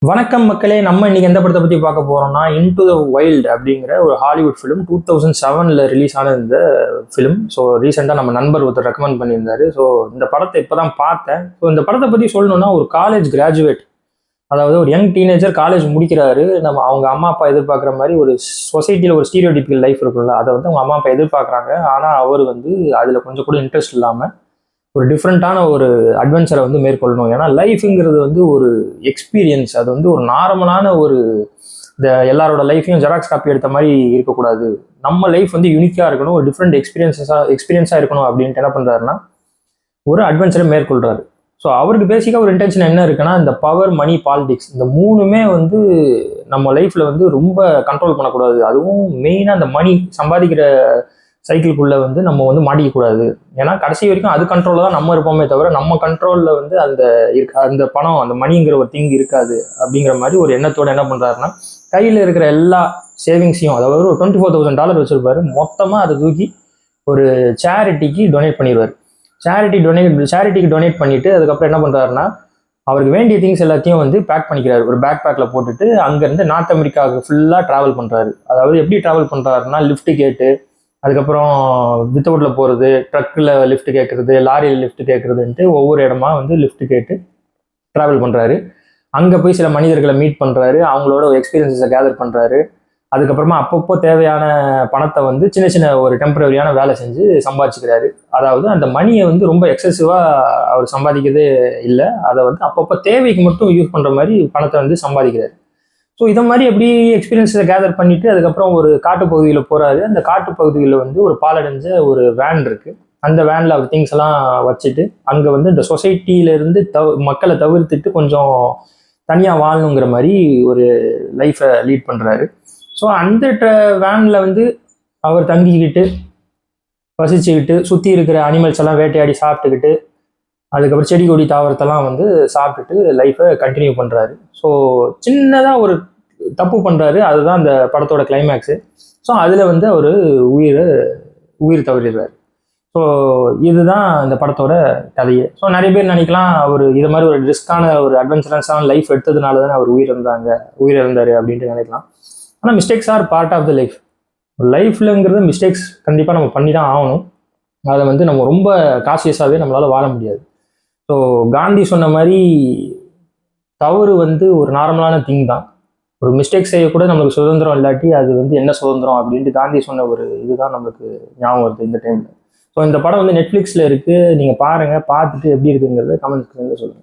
வணக்கம் மக்களே. நம்ம இன்னைக்கு எந்த படத்தை பற்றி பார்க்க போறோம்னா இன்டு த வைல்ட் அப்படிங்கிற ஒரு ஹாலிவுட் ஃபிலிம் 2007 ரிலீஸ் ஆன இந்த ஃபிலிம். ஸோ ரீசெண்டாக நம்ம நண்பர் ஒருத்தர் ரெக்கமெண்ட் பண்ணியிருந்தாரு. ஸோ இந்த படத்தை இப்போ தான் பார்த்தேன். ஸோ இந்த படத்தை பற்றி சொல்லணும்னா ஒரு காலேஜ் கிராஜுவேட், அதாவது ஒரு யங் டீனேஜர் காலேஜ் முடிக்கிறாரு. நம்ம அவங்க அம்மா அப்பா எதிர்பார்க்குற மாதிரி ஒரு சொசைட்டியில் ஒரு ஸ்டீரியோடிபிக்கல் லைஃப் இருக்குல்ல, அதை வந்து அவங்க அம்மா அப்பா எதிர்பார்க்குறாங்க. ஆனால் அவர் வந்து அதில் கொஞ்சம் கூட இன்ட்ரெஸ்ட் இல்லாமல் ஒரு டிஃப்ரெண்ட்டான ஒரு அட்வென்ச்சரை வந்து மேற்கொள்ளணும். ஏன்னா லைஃபுங்கிறது வந்து ஒரு எக்ஸ்பீரியன்ஸ். அது வந்து ஒரு நார்மலான ஒரு இந்த எல்லாரோட லைஃப்பையும் ஜெராக்ஸ் காப்பி எடுத்த மாதிரி இருக்கக்கூடாது. நம்ம லைஃப் வந்து யூனிக்காக இருக்கணும், ஒரு டிஃப்ரெண்ட் எக்ஸ்பீரியன்ஸாக இருக்கணும் அப்படின்ட்டு என்ன பண்ணுறாருன்னா ஒரு அட்வென்ச்சரை மேற்கொள்கிறாரு. ஸோ அவருக்கு பேசிக்காக ஒரு இன்டென்ஷன் என்ன இருக்குன்னா, இந்த பவர், மணி, பாலிடிக்ஸ் இந்த மூணுமே வந்து நம்ம லைஃப்பில் வந்து ரொம்ப கண்ட்ரோல் பண்ணக்கூடாது. அதுவும் மெயினாக அந்த மணி சம்பாதிக்கிற சைக்கிள்குள்ளே வந்து நம்ம வந்து மாட்டிக்கக்கூடாது. ஏன்னா கடைசி வரைக்கும் அது கண்ட்ரோலில் தான் நம்ம இருப்போமே தவிர நம்ம கண்ட்ரோலில் வந்து அந்த பணம், அந்த மணிங்கிற ஒரு திங் இருக்காது. அப்படிங்கிற மாதிரி ஒரு எண்ணத்தோடு என்ன பண்ணுறாருன்னா, கையில் இருக்கிற எல்லா சேவிங்ஸையும், அதாவது ஒரு $24,000 வச்சுருப்பாரு, மொத்தமாக அதை தூக்கி ஒரு சேரிட்டிக்கு டொனேட் பண்ணிடுவார். சேரிட்டிக்கு டொனேட் பண்ணிவிட்டு அதுக்கப்புறம் என்ன பண்ணுறாருன்னா, அவருக்கு வேண்டிய திங்ஸ் எல்லாத்தையும் வந்து பேக் பண்ணிக்கிறாரு. ஒரு பேக் பேக்கில் போட்டுட்டு அங்கேருந்து நார்த் அமெரிக்காவுக்கு ஃபுல்லாக ட்ராவல் பண்ணுறாரு. அதாவது எப்படி ட்ராவல் பண்ணுறாருன்னா, லிஃப்ட்டு கேட்டு, அதுக்கப்புறம் வித்தவுட்டில் போகிறது, ட்ரக்கில் லிஃப்ட் கேட்குறது, லாரியில் லிஃப்ட் கேட்குறதுன்ட்டு ஒவ்வொரு இடமா வந்து லிஃப்ட் கேட்டு ட்ராவல் பண்ணுறாரு. அங்கே போய் சில மனிதர்களை மீட் பண்ணுறாரு, அவங்களோட எக்ஸ்பீரியன்ஸை கேதர் பண்ணுறாரு. அதுக்கப்புறமா அப்பப்போ தேவையான பணத்தை வந்து சின்ன சின்ன ஒரு டெம்பரரியான வேலை செஞ்சு சம்பாதிச்சுக்கிறாரு. அதாவது அந்த மணியை வந்து ரொம்ப எக்ஸசிவாக அவர் சம்பாதிக்கிறதே இல்லை, அதை வந்து அப்பப்போ தேவைக்கு மட்டும் யூஸ் பண்ணுற மாதிரி பணத்தை வந்து சம்பாதிக்கிறாரு. ஸோ இதை மாதிரி எப்படி எக்ஸ்பீரியன்ஸை கேதர் பண்ணிட்டு அதுக்கப்புறம் ஒரு காட்டுப்பகுதியில் போகிறாரு. அந்த காட்டுப்பகுதியில் வந்து ஒரு பாலடைஞ்ச ஒரு வேன் இருக்குது. அந்த வேனில் அவர் திங்ஸ் எல்லாம் வச்சுட்டு அங்கே வந்து இந்த சொசைட்டியிலேருந்து மக்களை தவிர்த்துட்டு கொஞ்சம் தனியாக வாழணுங்கிற மாதிரி ஒரு லைஃப்பை லீட் பண்ணுறாரு. ஸோ அந்த வேனில் வந்து அவர் தங்கிக்கிட்டு வசிச்சுக்கிட்டு சுற்றி இருக்கிற அனிமல்ஸ் எல்லாம் வேட்டையாடி சாப்பிட்டுக்கிட்டு அதுக்கப்புறம் செடி கொடி தாவரத்தெல்லாம் வந்து சாப்பிட்டுட்டு லைஃப்பை கண்டினியூ பண்ணுறாரு. ஸோ சின்னதாக ஒரு தப்பு பண்ணுறாரு, அதுதான் அந்த படத்தோட கிளைமேக்ஸு. ஸோ அதில் வந்து அவர் உயிர் தவறிடுறாரு. ஸோ இதுதான் இந்த படத்தோட கதையே. ஸோ நிறைய பேர் நினைக்கலாம், அவர் இது மாதிரி ஒரு ரிஸ்கான ஒரு அட்வென்ச்சரஸான லைஃப் எடுத்ததுனால தானே அவர் உயிரிழந்தார் அப்படின்ட்டு நினைக்கலாம். ஆனால் mistakes are part of the life. லைஃப்லங்கிறது மிஸ்டேக்ஸ் கண்டிப்பாக நம்ம பண்ணி தான் ஆகணும். அதை வந்து நம்ம ரொம்ப கான்ஷியஸாகவே நம்மளால் வாழ முடியாது. ஸோ காந்தி சொன்ன மாதிரி தவறு வந்து ஒரு நார்மலான திங் தான். ஒரு மிஸ்டேக் செய்யக்கூட நம்மளுக்கு சுதந்திரம் இல்லாட்டி அது வந்து என்ன சுதந்திரம் அப்படின்ட்டு காந்தி சொன்ன ஒரு இதுதான் நம்மளுக்கு ஞாபகம் வருது இந்த டைமில். ஸோ இந்த படம் வந்து நெட்ஃப்ளிக்ஸில் இருக்குது, நீங்கள் பாருங்கள். பார்த்துட்டு எப்படி இருக்குங்கிறத கமெண்ட் செக்ஷனில் சொல்லுங்கள்.